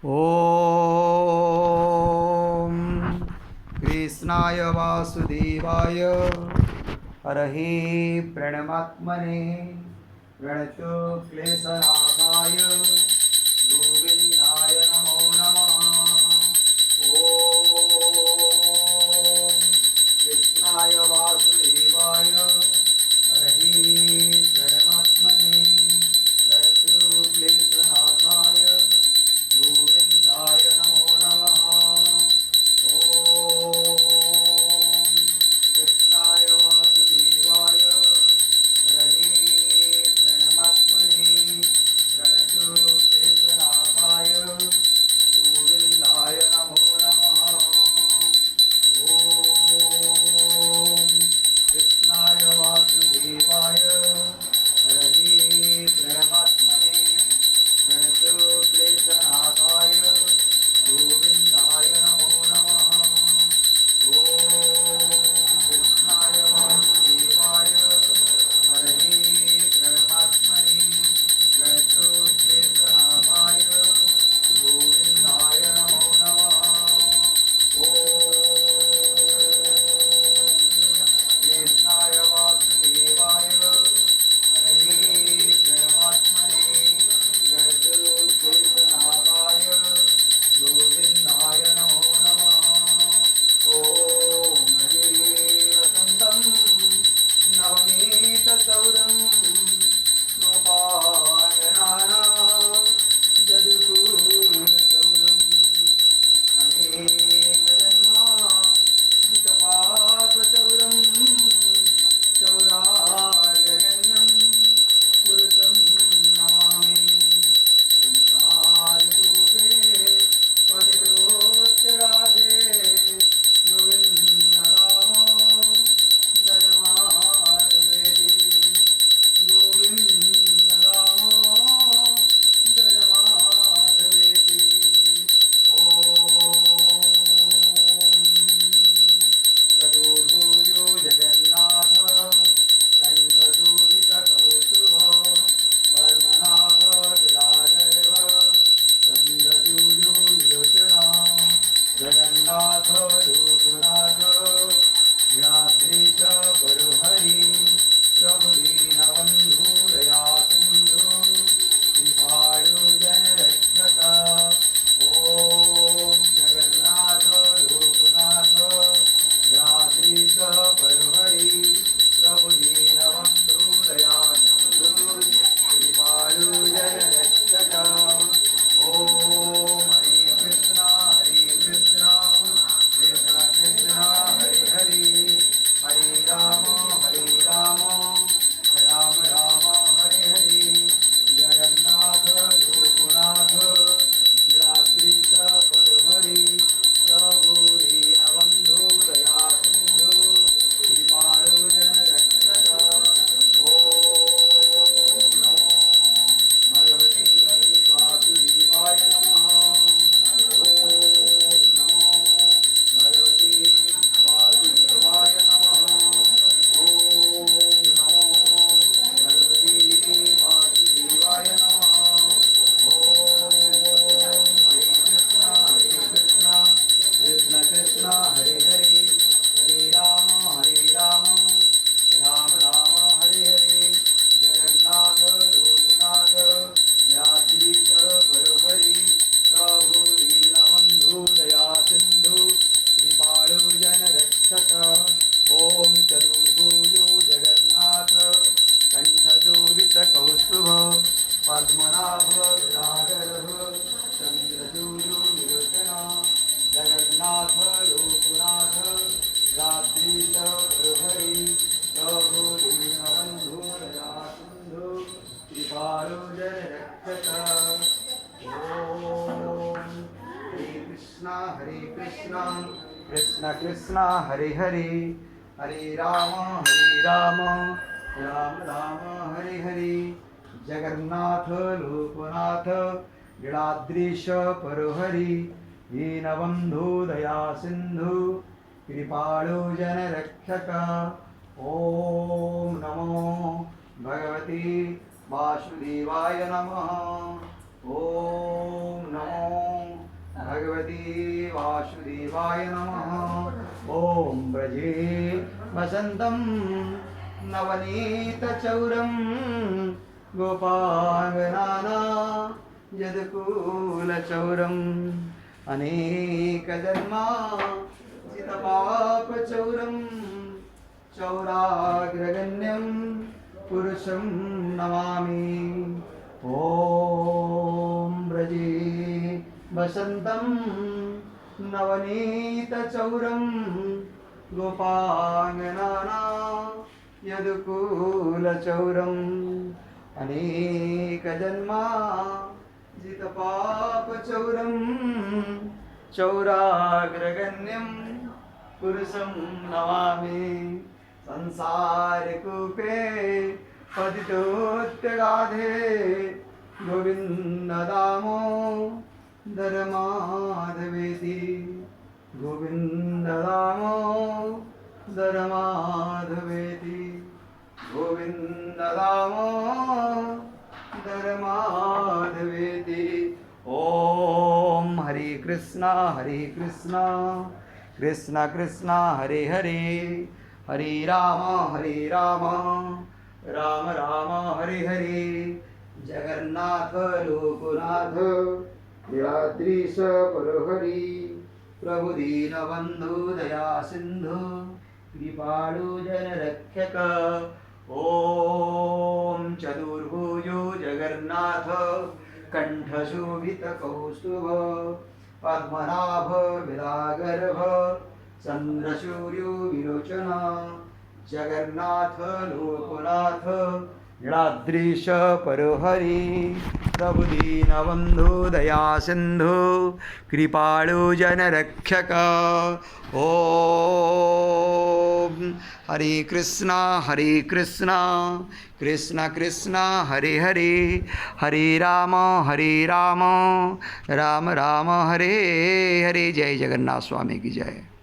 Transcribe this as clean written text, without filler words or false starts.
ॐ कृष्णाय वासुदेवाय हरहि प्रणमात्मने प्रणतो क्लेशनाशाय गोविन्दाय नमो नमः। ॐ कृष्णाय वासुदेवाय हरहि प्रणमात्मने प्रणतो क्लेशनाशाय गोविन्दाय नमो नमः। ॐ कृष्णाय वासुदेवाय हरहि प्रणमात्मने प्रणतो क्लेशनाशाय गोविन्दाय नमो नमः। ॐ कृष्णाय वासुदेवाय हरहि प्रणमात्मने प्रणतो क्लेशनाशाय गोविन्दाय नमो नमः। ॐ कृष्णाय वासुदेवाय हरहि प्रणमात्मने प्रणतो क्लेशनाशाय गोविन्दाय नमो नमः। ॐ कृष्णाय वासुदेवाय हरहि प्रणमात्मने प्रणतो क्लेशनाशाय गोविन्दाय नमो नमः। ॐ भजे वसन्तं नवनीतचौरं गोपायनानां जदुकूलचौरम् अनेकजन्मा जितपापचौरं चौरार्यगण्यं पुरुषं नमामि। संसारकूपे पतितोच्चराधे गोविन्दरामो दयमाधवेति गोविन्दरामो दयमाधवेति। ॐ चतुर्भुजो जगन्नाथ कण्ठशोभितकौस्तुभ पद्मनाभ विराजर्भ चन्द्रसूर्यो विलोचना जगन्नाथ लोकनाथ वीणाद्रीश परुहरि प्रभुदीनबन्धुदया सिन्धु कृपाळु जनरक्षक। ॐ जगन्नाथ लोकनाथ वीणाद्रीश परुहरि प्रभुदीनबन्धुदया सिन्धु कृपाळु जनरक्षक। ॐ हरे कृष्ण कृष्ण कृष्ण हरे हरे हरे राम राम राम हरे हरे। जगन्नाथ लोकनाथ लीलाद्रीश परुहरि प्रभु दीनबन्धु दया सिन्धु कृपाळु जनरक्षक। ॐ नमो भगवते वासुदेवाय नमः। ॐ नमो भगवते वासुदेवाय नमः। ॐ नमो भगवते वासुदेवाय नमः। ॐ हरे कृष्ण कृष्ण कृष्ण हरे हरे हरे राम राम राम हरे हरे। जगन्नाथ लोकनाथ लीलाद्रीश परुहरि प्रभु दीनबन्धु दया सिन्धु कृपाळु जनरक्षक। ॐ चतुर्भुजो जगन्नाथ कण्ठशोभितकौस्तुभ पद्मनाभ विराजर्भ चन्द्रसूर्यो विलोचना जगन्नाथ लोकनाथ लीलाद्रीश परुहरि प्रभु दीनबन्धु दया सिन्धु कृपाळु जनरक्षक। ॐ हरे कृष्ण कृष्ण कृष्ण हरे हरे हरे राम राम राम हरे हरे। जगन्नाथ लोकनाथ लीलाद्रीश परुहरि दीनबन्धु दया सिन्धु कृपाळु जनरक्षक। ॐ नमो भगवते वासुदेवाय नमः। ॐ नमो वासुदेवाय नमः। ॐ व्रजे वसन्तं नवनीतचौरं गोपाङ्गनाना यदकुलचौरम् अनेकजन्मार्जितपापचौरं चौराग्रगण्यं पुरुषं नमामि। ॐ व्रजे वसन्तं नवनीतचौरं गोपाङ्गनाना यदुकुलचौरम् अनेकजन्मार्जितपापचौरं चौराग्रगण्यं पुरुषं नमामि। संसारकूपे पतितोऽत्यगाधे गोविन्ददामोदर माधवेति। गोविन्ददामोदर माधवेति। गोविन्ददामोदर माधवेति। ॐ हरे कृष्णा कृष्ण कृष्ण हरे हरे, हरे राम राम राम हरे हरे। जगन्नाथ लोकनाथ लीलाद्रीश परहरि, प्रभु दीनबन्धु दया सिन्धु कृपाळु जनरक्षक। ॐ चतुर्भुजो जगन्नाथ कण्ठशोभितकौस्तुभ, पद्मनाभ विरागर्भ चन्द्रसूर्यो विलोचन। जगन्नाथ लोकनाथ लीलाद्रीश परहरि, प्रभु दीनबन्धु दया सिन्धु कृपाळु जनरक्षक। ॐ हरे कृष्णा कृष्ण कृष्ण हरे हरे, हरे राम राम राम हरे हरे। जय जगन्नाथ स्वामी की जय।